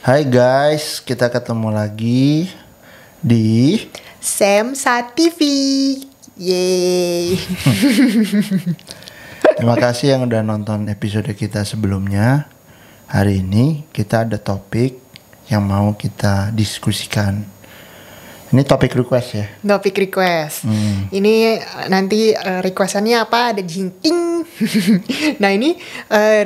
Hai guys, kita ketemu lagi di Samsa TV. Yeay. Terima kasih yang udah nonton episode kita sebelumnya. Hari ini kita ada topik yang mau kita diskusikan. Ini topik request ya. Topik request. Ini nanti requestannya apa? Ada jinting. Nah ini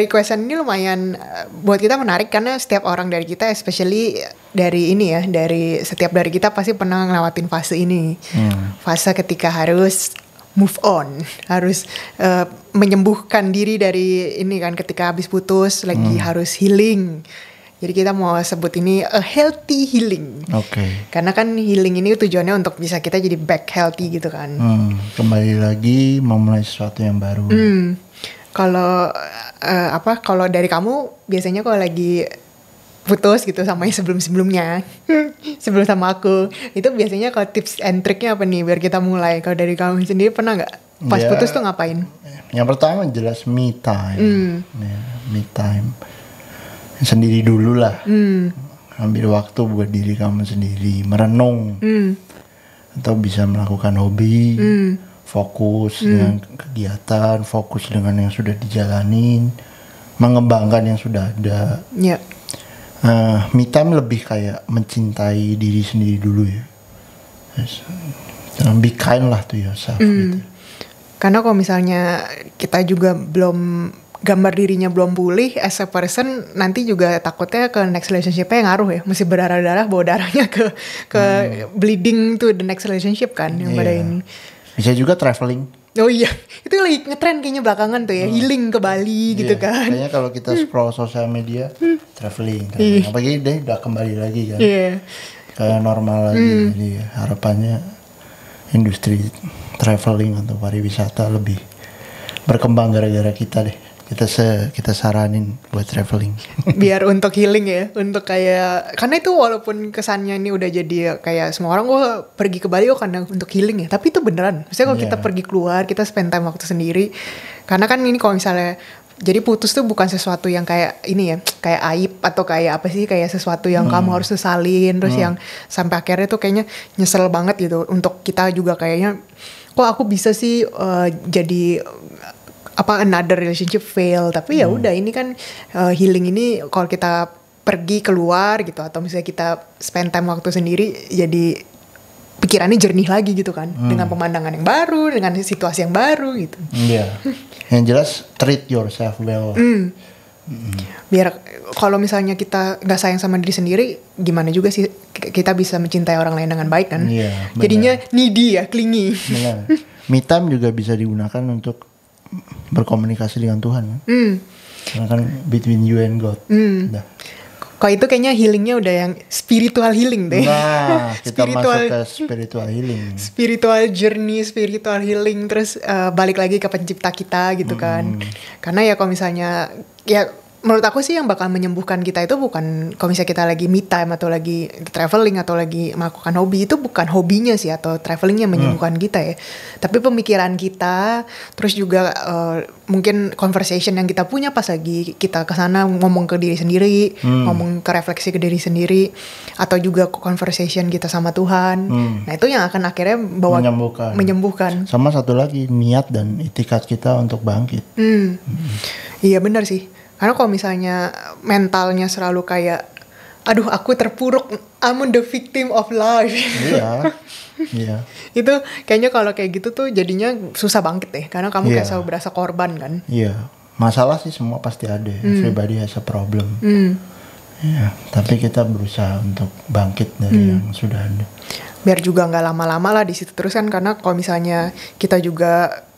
requestan ini lumayan buat kita menarik karena setiap orang dari kita, especially dari ini ya, dari setiap dari kita pasti pernah ngelewatin fase ini. Fase ketika harus move on, harus menyembuhkan diri dari ini kan, ketika habis putus lagi harus healing. Jadi kita mau sebut ini a healthy healing. Oke. Karena kan healing ini tujuannya untuk bisa kita jadi back healthy gitu kan. Kembali lagi memulai sesuatu yang baru. Kalau kalau dari kamu biasanya kalau lagi putus gitu sama yang sebelum-sebelumnya, sebelum sama aku, itu biasanya kalau tips and triknya apa nih biar kita mulai? Kalau dari kamu sendiri pernah nggak pas putus tuh ngapain? Yang pertama jelas me time. Ya, me time. Sendiri dulu lah. Ambil waktu buat diri kamu sendiri, merenung. Atau bisa melakukan hobi, fokus dengan kegiatan, fokus dengan yang sudah dijalanin, mengembangkan yang sudah ada. Ya. Me time lebih kayak mencintai diri sendiri dulu ya. Be kind lah to yourself gitu. Karena kalau misalnya kita juga belum gambar dirinya belum pulih as a person, nanti juga takutnya ke next relationship-nya ngaruh ya. Mesti berdarah-darah, bawa darahnya ke bleeding to the next relationship kan yang pada ini. Bisa juga traveling. Oh iya, itu lagi ngetren kayaknya belakangan tuh ya, healing ke Bali gitu kan. Kayaknya kalau kita scroll sosial media, traveling. Apalagi deh udah kembali lagi kan. Kayak normal lagi. Jadi harapannya industri traveling atau pariwisata lebih berkembang gara-gara kita deh. Kita saranin buat traveling. Biar untuk healing ya, untuk kayak, karena itu walaupun kesannya ini udah jadi kayak semua orang gue pergi ke Bali karena untuk healing ya, tapi itu beneran. Maksudnya kalau kita pergi keluar, kita spend time waktu sendiri. Karena kan ini kalau misalnya jadi putus tuh bukan sesuatu yang kayak ini ya, kayak aib atau kayak apa sih, kayak sesuatu yang kamu harus sesalin, terus yang sampai akhirnya tuh kayaknya nyesel banget gitu. Untuk kita juga kayaknya, kok aku bisa sih jadi another relationship fail. Tapi ya udah, ini kan healing ini kalau kita pergi keluar gitu, atau misalnya kita spend time waktu sendiri, jadi pikirannya jernih lagi gitu kan, dengan pemandangan yang baru, dengan situasi yang baru gitu. Iya. Yang jelas treat yourself well. Biar kalau misalnya kita nggak sayang sama diri sendiri, gimana juga sih kita bisa mencintai orang lain dengan baik kan? Iya, jadinya needy ya, clingy. Benar. Me time juga bisa digunakan untuk berkomunikasi dengan Tuhan kan? Karena kan between you and God. Kalau itu kayaknya healingnya udah yang spiritual healing deh. Nah, kita masuk ke spiritual healing. Spiritual journey, spiritual healing, terus balik lagi ke pencipta kita gitu kan. Karena ya kalau misalnya, ya menurut aku sih yang bakal menyembuhkan kita itu bukan kalau misalnya kita lagi me time atau lagi traveling atau lagi melakukan hobi, itu bukan hobinya sih atau travelingnya menyembuhkan kita ya, tapi pemikiran kita, terus juga mungkin conversation yang kita punya pas lagi kita kesana ngomong ke diri sendiri, ngomong ke refleksi ke diri sendiri, atau juga conversation kita sama Tuhan. Nah itu yang akan akhirnya bawa menyembuhkan. Sama satu lagi, niat dan itikat kita untuk bangkit. Iya benar sih. Karena kalau misalnya mentalnya selalu kayak, aduh aku terpuruk, I'm the victim of life. Iya. Itu kayaknya kalau kayak gitu tuh jadinya susah bangkit deh. Karena kamu kayak selalu berasa korban kan. Iya. Masalah sih semua pasti ada. Everybody has a problem. Iya. Tapi kita berusaha untuk bangkit dari yang sudah ada. Biar juga nggak lama-lama lah di situ terus kan. Karena kalau misalnya kita juga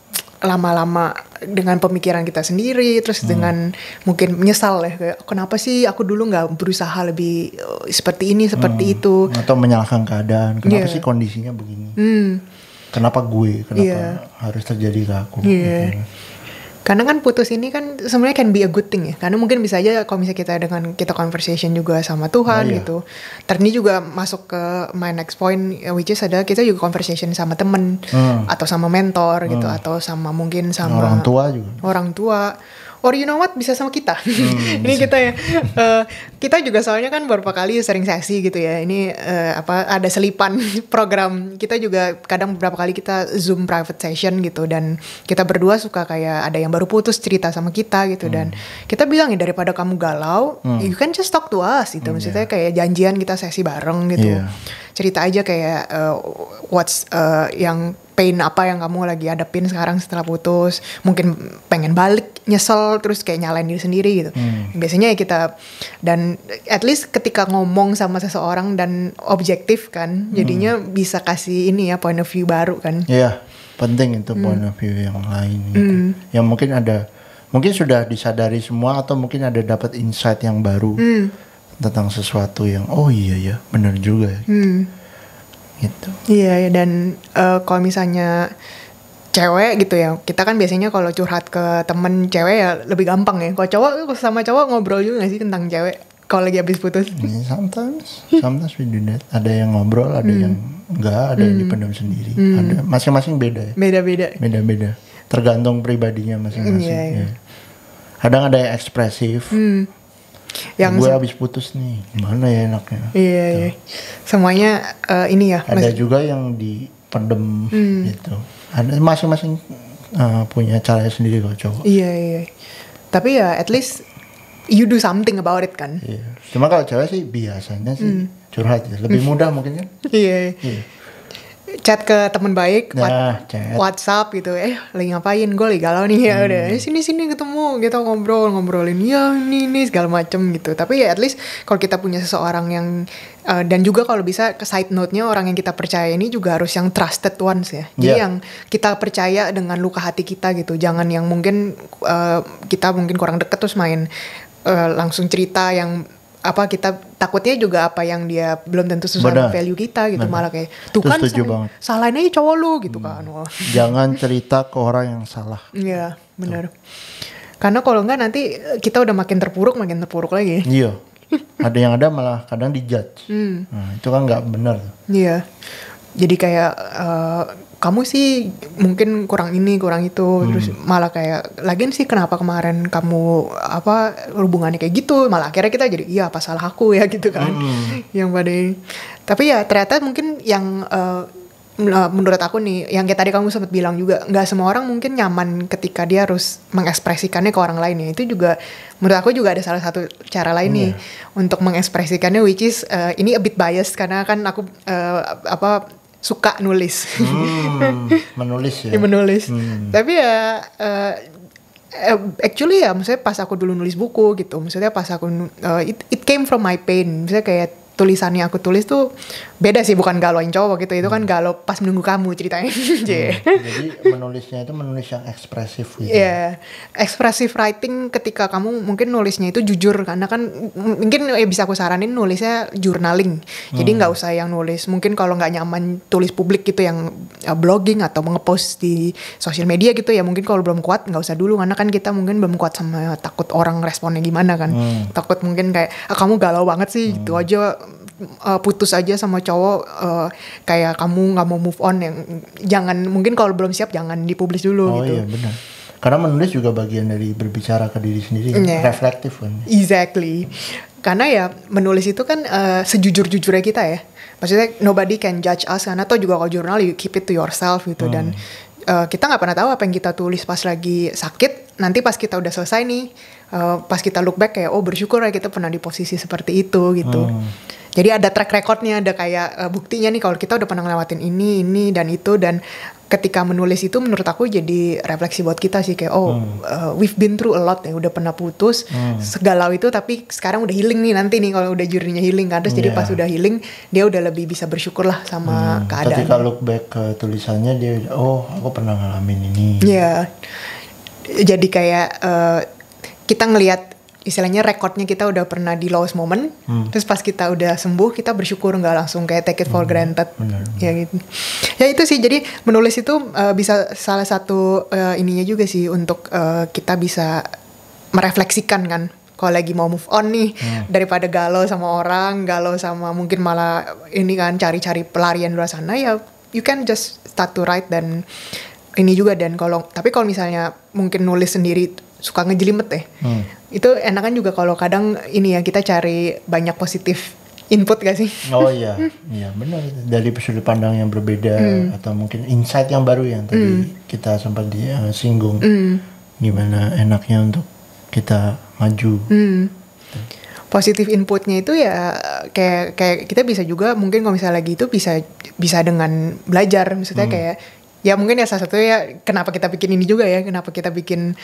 lama-lama dengan pemikiran kita sendiri, terus dengan mungkin menyesal ya, kayak kenapa sih aku dulu nggak berusaha lebih seperti ini, seperti itu, atau menyalahkan keadaan, kenapa sih kondisinya begini, kenapa harus terjadi ke aku. Gitu. Karena kan putus ini kan sebenarnya can be a good thing ya. Karena mungkin bisa aja kalau misalnya kita dengan kita conversation juga sama Tuhan gitu. Terus ini juga masuk ke my next point, which is adalah kita juga conversation sama temen atau sama mentor gitu, atau sama mungkin sama orang tua juga. Orang tua. or you know what, bisa sama kita. Ini kita ya, kita juga soalnya kan beberapa kali sering sesi gitu ya. Ini ada selipan program. Kita juga kadang beberapa kali kita Zoom private session gitu, dan kita berdua suka kayak ada yang baru putus cerita sama kita gitu, dan kita bilang ya, daripada kamu galau, you can just talk to us gitu. Maksudnya kayak janjian kita sesi bareng gitu. Cerita aja kayak what's yang pain apa yang kamu lagi hadapin sekarang setelah putus, mungkin pengen balik, nyesel, terus kayak nyalain diri sendiri gitu. Biasanya ya kita, dan at least ketika ngomong sama seseorang dan objektif kan, jadinya bisa kasih ini ya, point of view baru kan. Iya, penting itu point of view yang lain gitu. Yang mungkin sudah disadari semua, atau mungkin ada dapat insight yang baru tentang sesuatu yang oh iya ya, benar juga ya. Gitu. Iya, dan kalau misalnya cewek gitu ya, kita kan biasanya kalau curhat ke temen cewek ya lebih gampang ya. Kalau cowok sama cowok ngobrol juga gak sih tentang cewek kalau lagi habis putus? Sometimes we do that. Ada yang ngobrol, ada yang enggak, ada yang dipendam sendiri. Ada masing-masing beda ya. Beda-beda. Tergantung pribadinya masing-masing. Ya. Kadang ada yang ekspresif. Yang gue habis putus nih, gimana ya enaknya? Iya. Semuanya ini ya. Ada juga yang dipendem gitu. Ada masing-masing punya caranya sendiri kalau cowok. Iya. Tapi ya at least you do something about it kan. Iya. Cuma kalau cewek sih biasanya sih curhat ya. Lebih mudah mungkin kan. Iya. Chat ke teman baik, chat. WhatsApp gitu, lagi ngapain, gue lagi galau nih ya udah, sini ketemu, kita ngobrolin ya ini segala macem gitu. Tapi ya at least kalau kita punya seseorang yang dan juga kalau bisa ke side note-nya, orang yang kita percaya ini juga harus yang trusted ones ya. Jadi yang kita percaya dengan luka hati kita gitu. Jangan yang mungkin kita mungkin kurang deket terus main langsung cerita yang apa, kita takutnya juga apa yang dia belum tentu sesuai value kita gitu. Malah kayak tuh kan salahin aja cowok lu gitu kan. Jangan cerita ke orang yang salah. Iya benar. Karena kalau enggak nanti kita udah makin terpuruk lagi. Iya. Ada malah kadang dijudge. Nah, itu kan nggak benar. Iya. Jadi kayak kamu sih mungkin kurang ini kurang itu, terus malah kayak lagian sih kenapa kemarin kamu hubungannya kayak gitu, malah akhirnya kita jadi iya apa salah aku ya gitu kan. Yang pada ini. Tapi ya ternyata mungkin yang menurut aku nih, yang kayak tadi kamu sempat bilang juga, nggak semua orang mungkin nyaman ketika dia harus mengekspresikannya ke orang lain ya. Itu juga menurut aku juga ada salah satu cara lain nih untuk mengekspresikannya, which is ini a bit biased karena kan aku suka nulis. Menulis ya. Menulis. Tapi ya actually ya, maksudnya pas aku dulu nulis buku gitu, maksudnya pas aku it came from my pain. Misalnya kayak tulisannya aku tulis tuh beda sih, bukan galauin cowok gitu, itu kan galau pas menunggu kamu ceritanya. Jadi menulisnya itu menulis yang ekspresif gitu. Iya, expressive writing ketika kamu mungkin nulisnya itu jujur, karena kan mungkin bisa aku saranin nulisnya journaling. Jadi nggak usah yang nulis, mungkin kalau nggak nyaman tulis publik gitu, yang blogging atau nge-post di sosial media gitu ya, mungkin kalau belum kuat nggak usah dulu, karena kan kita mungkin belum kuat sama takut orang responnya gimana kan. Takut mungkin kayak kamu galau banget sih gitu aja, putus aja sama cowok, kayak kamu nggak mau move on, yang jangan, mungkin kalau belum siap jangan dipublish dulu gitu. Iya benar. Karena menulis juga bagian dari berbicara ke diri sendiri, reflektif kan. Exactly. Karena ya menulis itu kan sejujur-jujurnya kita ya. Maksudnya nobody can judge us kan, atau juga kalau jurnal you keep it to yourself gitu. Dan kita nggak pernah tahu apa yang kita tulis pas lagi sakit, nanti pas kita udah selesai nih, pas kita look back kayak bersyukur ya kita pernah di posisi seperti itu gitu. Jadi ada track recordnya, ada kayak buktinya nih kalau kita udah pernah ngelewatin ini dan itu. Dan ketika menulis itu menurut aku jadi refleksi buat kita sih, kayak we've been through a lot ya, udah pernah putus segalau itu, tapi sekarang udah healing nih, nanti nih kalau udah journey-nya healing kan, terus jadi pas udah healing dia udah lebih bisa bersyukur lah sama keadaan. Ketika look back ke tulisannya dia aku pernah ngalamin ini. Iya. Jadi kayak kita ngelihat istilahnya rekodnya kita udah pernah di lowest moment, terus pas kita udah sembuh kita bersyukur, nggak langsung kayak take it for granted. Benar. Ya gitu. Ya itu sih, jadi menulis itu bisa salah satu ininya juga sih untuk kita bisa merefleksikan kan, kalau lagi mau move on nih, daripada galau sama orang, galau sama mungkin malah ini kan cari-cari pelarian luar sana, ya you can just start to write. Dan ini juga, dan tapi kalau misalnya mungkin nulis sendiri suka ngejelimet deh. Itu enakan juga kalau kadang ini ya kita cari banyak positif input gak sih? Oh iya, iya benar. Dari sudut pandang yang berbeda atau mungkin insight yang baru yang tadi kita sempat singgung. Gimana enaknya untuk kita maju. Positif inputnya itu ya kayak kita bisa juga mungkin kalau misalnya lagi itu bisa dengan belajar, maksudnya kayak ya mungkin ya salah satunya ya kenapa kita bikin ini juga ya, kenapa kita bikin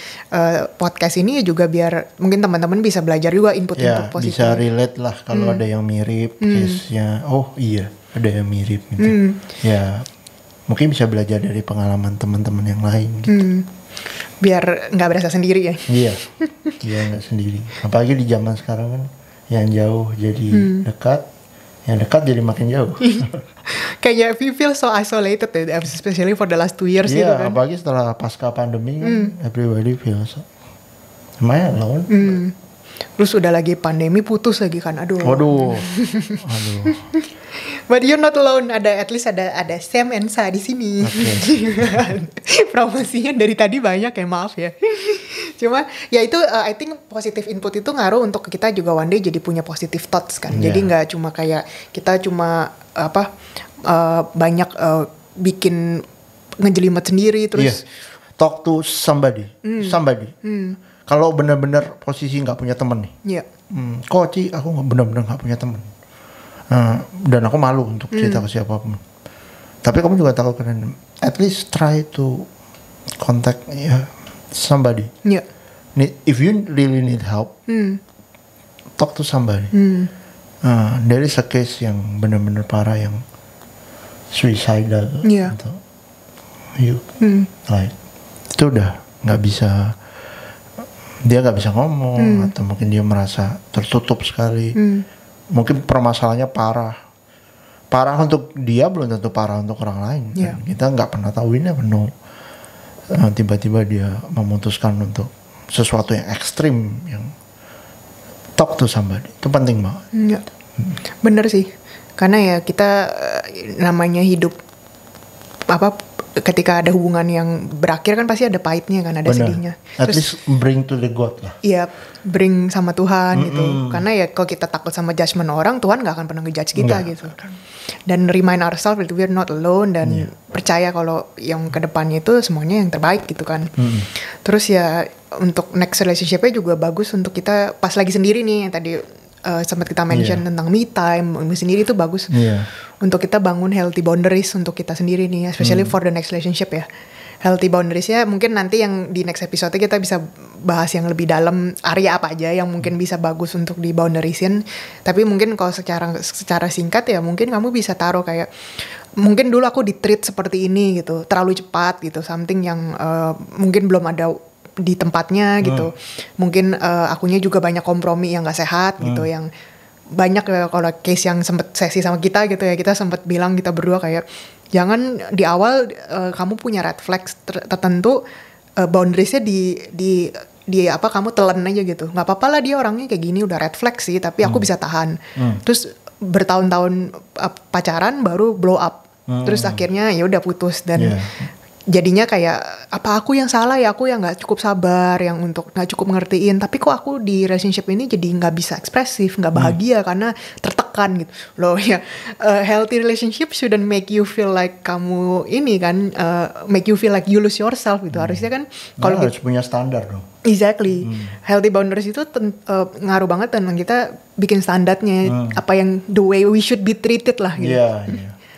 podcast ini ya juga biar mungkin teman-teman bisa belajar juga input-input positif. Bisa relate lah kalau ada yang mirip case-nya. Oh iya, ada yang mirip gitu. Ya mungkin bisa belajar dari pengalaman teman-teman yang lain gitu. Biar nggak berasa sendiri ya. Iya, nggak sendiri. Apalagi di zaman sekarang kan, yang jauh jadi dekat, yang dekat jadi makin jauh. Kayaknya we feel so isolated ya, especially for the last 2 years gitu kan. Iya, apalagi setelah pasca pandemi, everybody feels lumayan alone. Terus udah lagi pandemi putus lagi kan, aduh. Waduh. But you're not alone, at least ada Sam and Sa di sini. Promosinya dari tadi banyak ya, maaf ya. Cuma ya itu I think positive input itu ngaruh untuk kita juga one day jadi punya positive thoughts kan. Jadi nggak cuma kayak kita cuma banyak bikin ngejelimet sendiri terus. Talk to somebody. Kalau benar-benar posisi nggak punya temen nih. Kok Ci, aku benar-benar nggak punya temen. Dan aku malu untuk cerita ke siapapun. Tapi kamu juga tahu kan, at least try to contact somebody. If you really need help, talk to somebody. There is a case yang benar-benar parah yang suicidal. Atau like itu udah nggak bisa, dia nggak bisa ngomong atau mungkin dia merasa tertutup sekali. Mungkin permasalahannya parah untuk dia, belum tentu parah untuk orang lain. Kita nggak pernah tahu, we never know. Tiba-tiba dia memutuskan untuk sesuatu yang ekstrim, yang talk to somebody, itu penting banget. Bener sih, karena ya kita namanya hidup ketika ada hubungan yang berakhir kan pasti ada pahitnya kan, ada sedihnya. At least bring to the God lah. Iya, bring sama Tuhan gitu. Karena ya kalau kita takut sama judgment orang, Tuhan gak akan pernah ngejudge kita gitu. Dan remind ourselves that we're not alone, dan percaya kalau yang kedepannya itu semuanya yang terbaik gitu kan. Terus ya untuk next relationship-nya juga bagus untuk kita pas lagi sendiri nih, yang tadi sempat kita mention tentang me time sendiri, itu bagus untuk kita bangun healthy boundaries untuk kita sendiri nih, especially for the next relationship ya. Healthy boundaries-nya mungkin nanti yang di next episode kita bisa bahas yang lebih dalam, area apa aja yang mungkin bisa bagus untuk di boundariesin. Tapi mungkin kalau secara singkat ya mungkin kamu bisa taruh kayak, mungkin dulu aku di-treat seperti ini gitu, terlalu cepat gitu, something yang mungkin belum ada di tempatnya gitu. Mungkin akunya juga banyak kompromi yang gak sehat gitu, yang banyak ya, kalau case yang sempet sesi sama kita gitu ya, kita sempet bilang kita berdua kayak, jangan di awal kamu punya red flags tertentu, boundariesnya di kamu telan aja gitu. Nggak apa-apa lah dia orangnya kayak gini, udah red flag sih, tapi aku bisa tahan. Terus bertahun-tahun pacaran baru blow up. Terus akhirnya ya udah putus, dan jadinya kayak apa aku yang salah ya, aku yang nggak cukup sabar, yang untuk nggak cukup ngertiin. Tapi kok aku di relationship ini jadi nggak bisa ekspresif, nggak bahagia karena tertekan gitu loh ya. Healthy relationship shouldn't make you feel like kamu ini kan, make you feel like you lose yourself gitu. Harusnya kan kalau harus punya standar dong. Exactly. Healthy boundaries itu ngaruh banget tentang kita bikin standarnya, apa yang the way we should be treated lah gitu.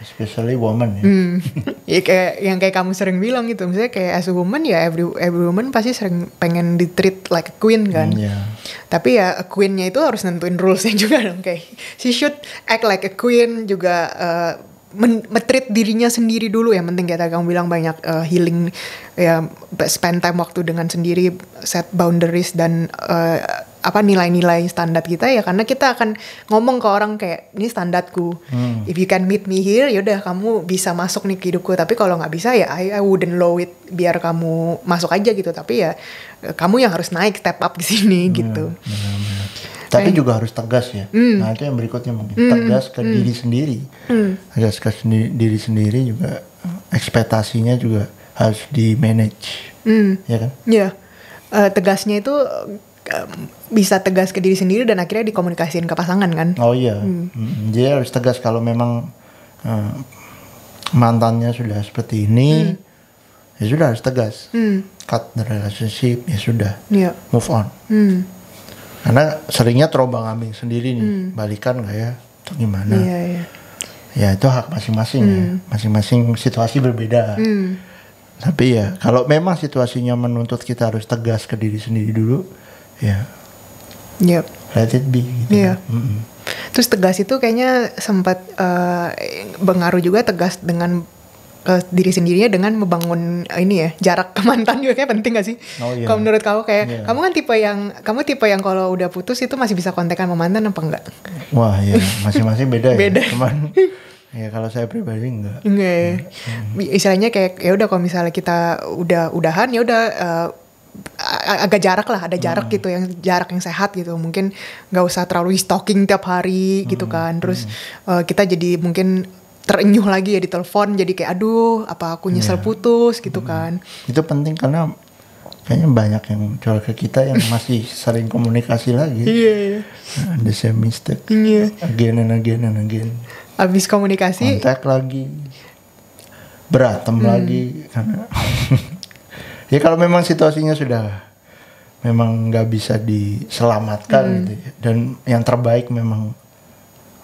Especially woman ya. Ya kayak yang kayak kamu sering bilang gitu, misalnya kayak as a woman ya, every woman pasti sering pengen di treat like a queen kan. Tapi ya a queen-nya itu harus nentuin rules-nya juga dong, kayak she should act like a queen juga, treat dirinya sendiri dulu. Yang penting kayak kamu bilang banyak healing ya, spend time waktu dengan sendiri, set boundaries dan nilai-nilai standar kita ya, karena kita akan ngomong ke orang kayak ini standarku. If you can meet me here, yaudah kamu bisa masuk nih ke hidupku. Tapi kalau nggak bisa ya I wouldn't low it, biar kamu masuk aja gitu. Tapi ya kamu yang harus naik, step up di sini gitu. Tapi juga harus tegas ya. Nah itu yang berikutnya mungkin, tegas ke diri sendiri. Tegas ke diri sendiri juga, ekspektasinya juga harus di manage, ya kan? Iya. tegasnya itu bisa tegas ke diri sendiri dan akhirnya dikomunikasiin ke pasangan kan. Oh iya, Jadi harus tegas kalau memang mantannya sudah seperti ini, ya sudah harus tegas. Cut the relationship, ya sudah, move on. Karena seringnya terombang-ambing sendiri nih, balikan nggak ya, atau gimana? Ya itu hak masing-masing ya, masing-masing situasi berbeda. Tapi ya kalau memang situasinya menuntut kita harus tegas ke diri sendiri dulu, ya let it be. Gitu. Terus tegas itu kayaknya sempat pengaruh juga tegas dengan diri sendirinya dengan membangun ini ya jarak ke mantan juga kayak penting gak sih? Kalau menurut kamu kayak kamu kan tipe yang kalau udah putus itu masih bisa kontekan sama mantan apa enggak? Wah ya masing-masing beda. Ya. Cuman ya kalau saya pribadi enggak. Istilahnya kayak ya udah kalau misalnya kita udahan ya udah agak jarak lah, ada jarak gitu, yang jarak yang sehat gitu, mungkin nggak usah terlalu stalking tiap hari gitu kan. Terus kita jadi mungkin terenyuh lagi ya di telepon, jadi kayak aduh apa aku nyesel putus gitu kan. Itu penting karena kayaknya banyak yang curhat ke kita yang masih sering komunikasi lagi. The same mistake again and again and again. Abis komunikasi kontak lagi, berantem lagi karena ya kalau memang situasinya sudah memang nggak bisa diselamatkan gitu ya, dan yang terbaik memang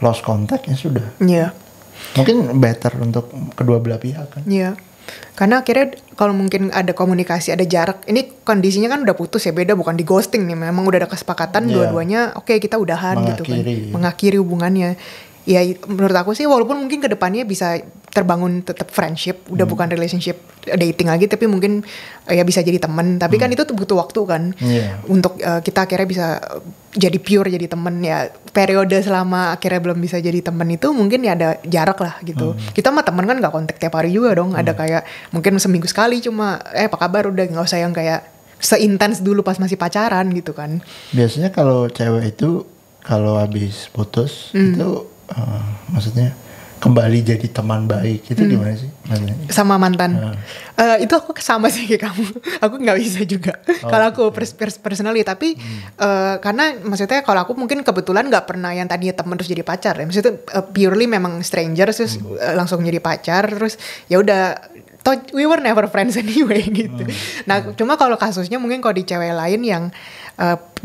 lost contact ya sudah. Mungkin better untuk kedua belah pihak kan. Karena akhirnya kalau mungkin ada komunikasi, ada jarak, ini kondisinya kan udah putus ya, beda bukan di ghosting nih, memang udah ada kesepakatan dua-duanya oke, kita udahan gitu kan, mengakhiri hubungannya. Ya menurut aku sih walaupun mungkin kedepannya bisa terbangun tetap friendship, udah bukan relationship dating lagi, tapi mungkin ya bisa jadi teman. Tapi kan itu butuh waktu kan untuk kita akhirnya bisa jadi pure jadi teman. Ya periode selama akhirnya belum bisa jadi teman itu mungkin ya ada jarak lah gitu. Kita mah teman kan nggak kontak tiap hari juga dong. Ada kayak mungkin seminggu sekali cuma apa kabar, udah nggak usah yang kayak seintens dulu pas masih pacaran gitu kan. Biasanya kalau cewek itu kalau habis putus itu maksudnya kembali jadi teman baik itu gimana sih maksudnya? Sama mantan itu aku sama sih kayak kamu. Aku nggak bisa juga kalau aku personally, tapi karena maksudnya kalau aku mungkin kebetulan nggak pernah yang tadinya teman terus jadi pacar ya, maksudnya purely memang stranger terus langsung jadi pacar, terus ya udah we were never friends anyway gitu. Nah cuma kalau kasusnya mungkin kalau di cewek lain yang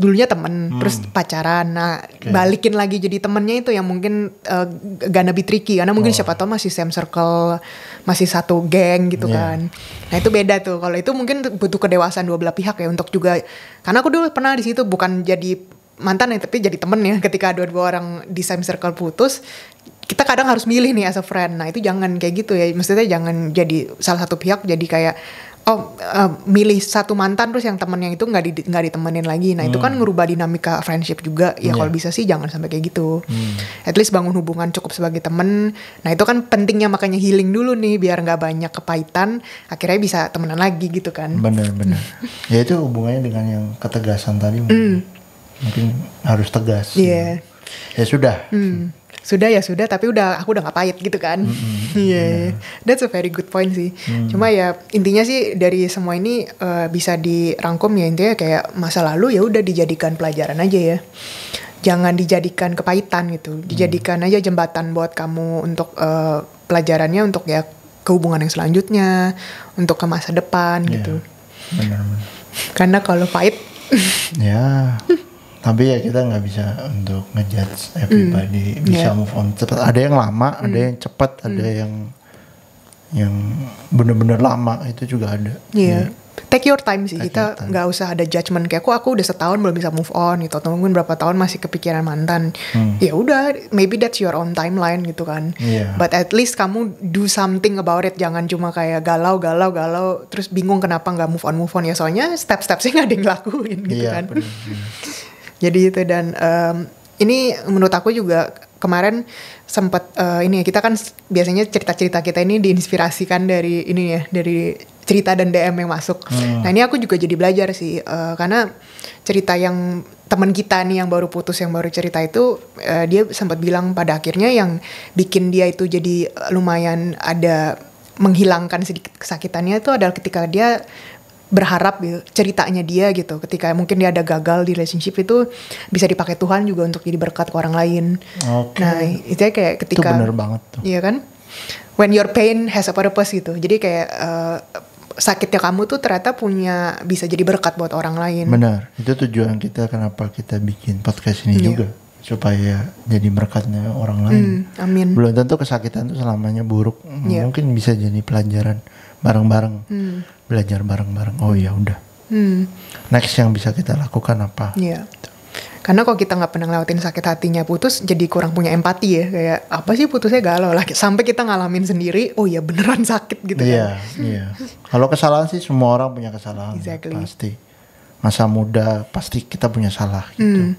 dulunya temen terus pacaran, nah balikin lagi jadi temennya itu yang mungkin gonna be tricky karena mungkin siapa tahu masih same circle, masih satu geng gitu kan. Nah itu beda tuh. Kalau itu mungkin butuh kedewasaan dua belah pihak ya untuk juga, karena aku dulu pernah di situ bukan jadi mantan ya tapi jadi temen ya, ketika dua-dua orang di same circle putus kita kadang harus milih nih as a friend. Nah itu jangan kayak gitu ya, maksudnya jangan jadi salah satu pihak jadi kayak milih satu mantan terus yang temennya itu nggak ditemenin lagi. Nah itu kan ngerubah dinamika friendship juga ya. Kalau bisa sih jangan sampai kayak gitu. At least bangun hubungan cukup sebagai temen. Nah itu kan pentingnya, makanya healing dulu nih biar nggak banyak kepahitan, akhirnya bisa temenan lagi gitu kan. Bener ya itu hubungannya dengan yang ketegasan tadi. Mungkin harus tegas. Ya sudah. Sudah ya sudah, tapi aku udah gak pahit gitu kan. That's a very good point sih. Cuma ya intinya sih dari semua ini bisa dirangkum ya, intinya kayak masa lalu ya udah dijadikan pelajaran aja ya. Jangan dijadikan kepahitan gitu. Dijadikan aja jembatan buat kamu untuk pelajarannya untuk ya ke hubungan yang selanjutnya, untuk ke masa depan gitu. Benar. Karena kalau pahit ya tapi ya kita nggak bisa untuk ngejudge everybody bisa move on cepat. Ada yang lama, ada yang cepat, ada yang bener-bener lama, itu juga ada. Take your time sih. Kita nggak usah ada judgement kayak aku udah setahun belum bisa move on gitu, atau mungkin berapa tahun masih kepikiran mantan. Ya udah, maybe that's your own timeline gitu kan. But at least kamu do something about it. Jangan cuma kayak galau terus bingung kenapa nggak move on ya, soalnya step-stepnya nggak ada yang ngelakuin gitu kan. Jadi itu, dan ini menurut aku juga kemarin sempat ini ya, kita kan biasanya cerita-cerita kita ini diinspirasikan dari ini ya, dari cerita dan DM yang masuk. Nah ini aku juga jadi belajar sih, karena cerita yang teman kita nih yang baru putus, yang baru cerita itu, dia sempat bilang pada akhirnya yang bikin dia itu jadi lumayan ada menghilangkan sedikit kesakitannya itu adalah ketika dia berharap gitu, ceritanya dia gitu, ketika mungkin dia ada gagal di relationship itu bisa dipakai Tuhan juga untuk jadi berkat ke orang lain. Nah itu kayak ketika itu bener banget tuh. Iya kan, when your pain has a purpose gitu, jadi kayak sakitnya kamu tuh ternyata bisa jadi berkat buat orang lain. Benar, itu tujuan kita kenapa kita bikin podcast ini juga, supaya jadi berkatnya orang lain. Amin. Belum tentu kesakitan itu selamanya buruk, mungkin bisa jadi pelajaran bareng-bareng, belajar bareng-bareng. Oh ya udah, next yang bisa kita lakukan apa? Iya. Karena kalau kita nggak pernah ngelewatin sakit hatinya putus, jadi kurang punya empati ya. Kayak apa sih putusnya galau lah. Sampai kita ngalamin sendiri, oh ya beneran sakit gitu kan. Iya. Kalau kesalahan sih semua orang punya kesalahan. Exactly. Pasti. Masa muda pasti kita punya salah gitu.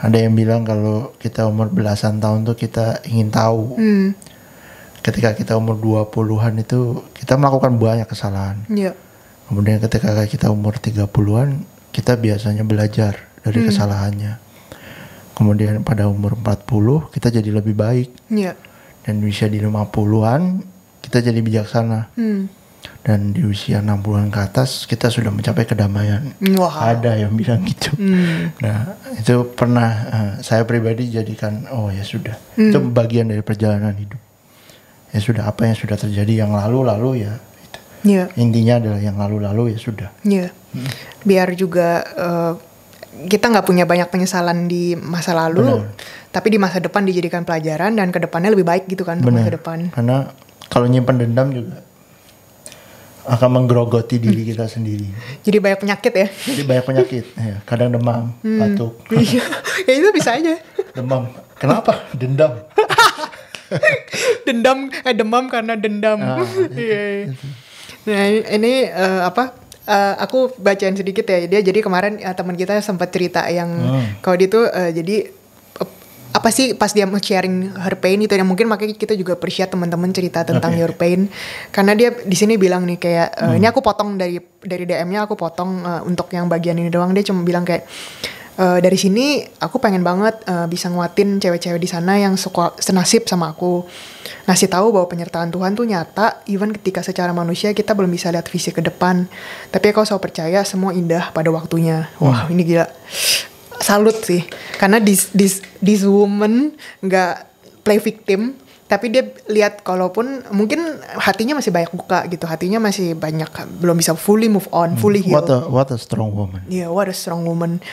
Ada yang bilang kalau kita umur belasan tahun tuh kita ingin tahu. Ketika kita umur 20-an itu kita melakukan banyak kesalahan. Iya. Kemudian ketika kita umur 30-an, kita biasanya belajar dari kesalahannya. Kemudian pada umur 40 kita jadi lebih baik. Dan di usia di 50-an kita jadi bijaksana. Dan di usia 60-an ke atas kita sudah mencapai kedamaian. Ada yang bilang gitu. Nah itu pernah saya pribadi jadikan, oh ya sudah, itu bagian dari perjalanan hidup. Ya sudah, apa yang sudah terjadi yang lalu ya itu. Intinya adalah yang lalu ya sudah. Biar juga kita nggak punya banyak penyesalan di masa lalu. Tapi di masa depan dijadikan pelajaran dan kedepannya lebih baik gitu kan. Untuk masa depan. Karena kalau nyimpan dendam juga akan menggerogoti diri kita sendiri. Jadi banyak penyakit ya. Jadi banyak penyakit. Ya, kadang demam, batuk. Ya itu bisa aja. Demam. Kenapa? Dendam. Demam karena dendam. Nah ini aku bacain sedikit ya. Dia jadi kemarin teman kita sempat cerita yang kalau dia tuh jadi apa sih pas dia mau sharing her pain itu, yang mungkin makanya kita juga appreciate teman-teman cerita tentang your pain, karena dia di sini bilang nih kayak ini aku potong dari DM-nya, aku potong untuk yang bagian ini doang. Dia cuma bilang kayak dari sini aku pengen banget bisa nguatin cewek-cewek di sana yang suka senasib sama aku, ngasih tahu bahwa penyertaan Tuhan tuh nyata, even ketika secara manusia kita belum bisa lihat visi ke depan, tapi aku selalu percaya semua indah pada waktunya. Wah ini gila, salut sih, karena this woman nggak play victim, tapi dia lihat kalaupun mungkin hatinya masih banyak buka gitu, hatinya masih banyak belum bisa fully move on, fully heal. What a strong woman. Yeah, what a strong woman.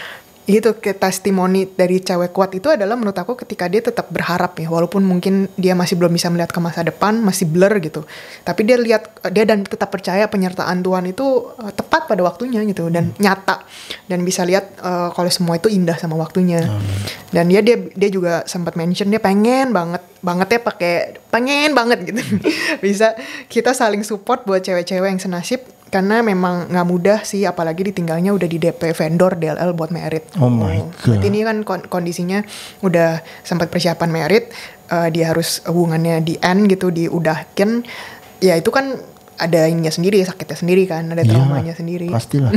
Itu testimoni dari cewek kuat itu adalah menurut aku ketika dia tetap berharap ya, walaupun mungkin dia masih belum bisa melihat ke masa depan, masih blur gitu, tapi dia dan tetap percaya penyertaan Tuhan itu tepat pada waktunya gitu, dan nyata, dan bisa lihat kalau semua itu indah sama waktunya. Dan dia juga sempat mention dia pengen banget gitu bisa kita saling support buat cewek-cewek yang senasib, karena memang nggak mudah sih, apalagi ditinggalnya udah di DP vendor DLL buat merit. Oh my god. Berarti ini kan kondisinya udah sempat persiapan merit, dia harus hubungannya di end gitu, diudahkan. Ya itu kan ada ininya sendiri, sakitnya sendiri kan, ada traumanya sendiri. Pastilah.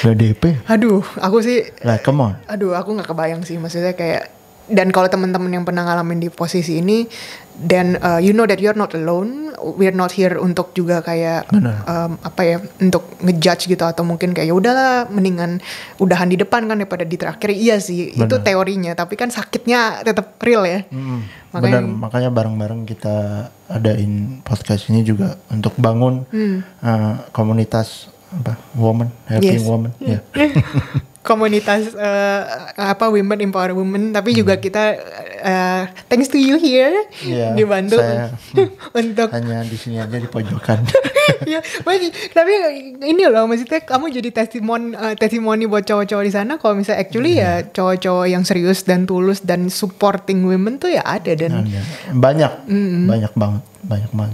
Udah DP. Aduh, aku sih. Like come on. Aduh, aku nggak kebayang sih, maksudnya kayak. Dan kalau teman-teman yang pernah ngalamin di posisi ini, then you know that you're not alone. We're not here untuk juga kayak untuk ngejudge gitu, atau mungkin kayak ya udahlah mendingan udahan di depan kan daripada di terakhir. Iya sih, itu teorinya, tapi kan sakitnya tetap real ya. Makanya bareng-bareng kita adain podcast ini juga untuk bangun komunitas woman, helping woman. Yeah. Komunitas women empower women, tapi juga kita thanks to you here dibantu untuk hanya di sini aja di pojokan. Ya, tapi ini loh, maksudnya kamu jadi testimoni buat cowok-cowok di sana kalau misalnya actually ya cowok-cowok yang serius dan tulus dan supporting women tuh ya ada, dan banyak banget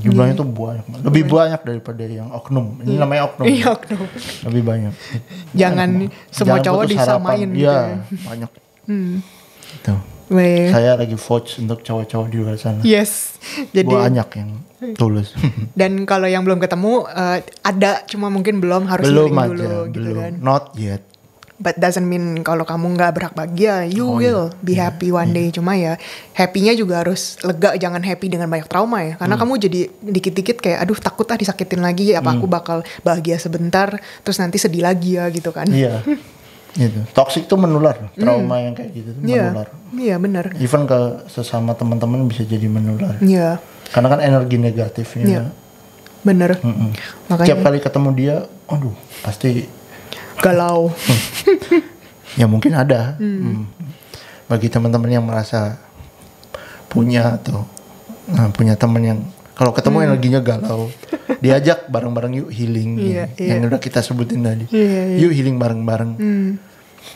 jumlahnya tuh lebih banyak daripada yang oknum. Ini namanya oknum. Iya, oknum. Lebih banyak. Jangan semua cowok disamain gitu. Iya, banyak. Gitu. Saya lagi vote untuk cowok-cowok di luar sana. Yes. Jadi banyak yang tulus. Dan kalau yang belum ketemu ada, cuma mungkin harus belum healing aja, dulu gitu kan. Not yet. but doesn't mean kalau kamu nggak berbahagia, you will be happy one day. Cuma ya happy-nya juga harus lega, jangan happy dengan banyak trauma ya. Karena kamu jadi dikit-dikit kayak aduh takut disakitin lagi, apa aku bakal bahagia sebentar terus nanti sedih lagi ya gitu kan. Iya. Gitu. Toxic tuh menular, trauma yang kayak gitu tuh menular. Iya benar. Even ke sesama teman-teman bisa jadi menular. Iya. Karena kan energi negatifnya. Bener. Makanya Setiap kali ketemu dia, aduh pasti galau. Ya mungkin ada. Bagi teman-teman yang merasa punya atau punya teman yang kalau ketemu energinya galau, diajak bareng-bareng yuk healing, yang udah kita sebutin tadi. Yuk healing bareng-bareng.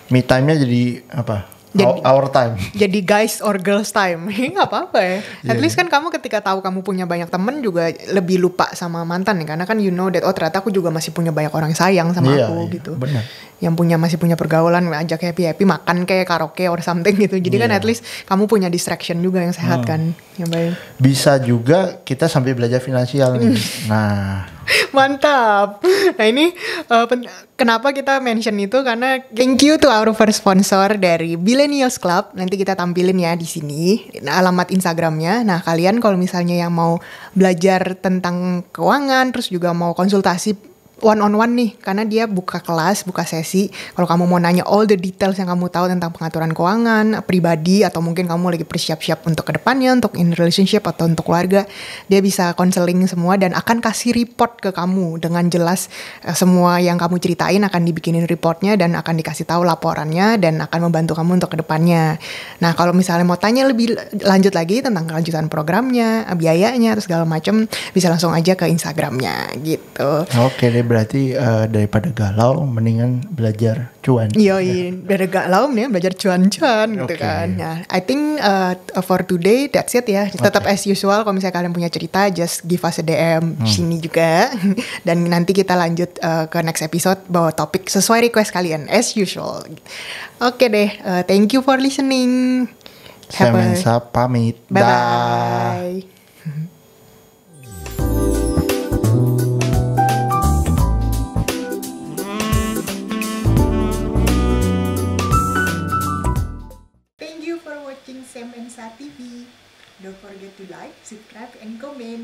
Me time-nya jadi apa? Our time. Jadi guys or girls time. Nggak apa-apa ya. At least kan kamu ketika tahu kamu punya banyak temen juga lebih lupa sama mantan ya. Karena kan you know that ternyata aku juga masih punya banyak orang sayang sama aku gitu. Benar. Yang masih punya pergaulan, ajak happy makan kayak karaoke or something gitu. Jadi kan at least kamu punya distraction juga yang sehat kan, yang baik. Bisa juga kita sampai belajar finansial nih. Nah, mantap. Nah ini kenapa kita mention itu karena thank you to our first sponsor dari Billenials Club. Nanti kita tampilin ya di sini alamat Instagramnya. Nah kalian kalau misalnya yang mau belajar tentang keuangan, terus juga mau konsultasi one on one nih, karena dia buka kelas, buka sesi. Kalau kamu mau nanya all the details yang kamu tahu tentang pengaturan keuangan pribadi, atau mungkin kamu lagi bersiap-siap untuk kedepannya, untuk in relationship atau untuk keluarga, dia bisa konseling semua dan akan kasih report ke kamu dengan jelas. Semua yang kamu ceritain akan dibikinin reportnya dan akan dikasih tahu laporannya dan akan membantu kamu untuk kedepannya. Nah kalau misalnya mau tanya lebih lanjut lagi tentang kelanjutan programnya, biayanya, atau segala macam, bisa langsung aja ke Instagramnya gitu. Oke deh. Berarti daripada galau mendingan belajar cuan. Iya, daripada galau nih belajar cuan-cuan gitu kan. Nah, I think for today that's it ya. Tetap as usual kalau misalnya kalian punya cerita just give us a DM sini juga. Dan nanti kita lanjut ke next episode bawa topik sesuai request kalian as usual. Oke deh, thank you for listening. Saya Mensa pamit. Bye-bye. Sam Mensa TV. Don't forget to like, subscribe, and comment.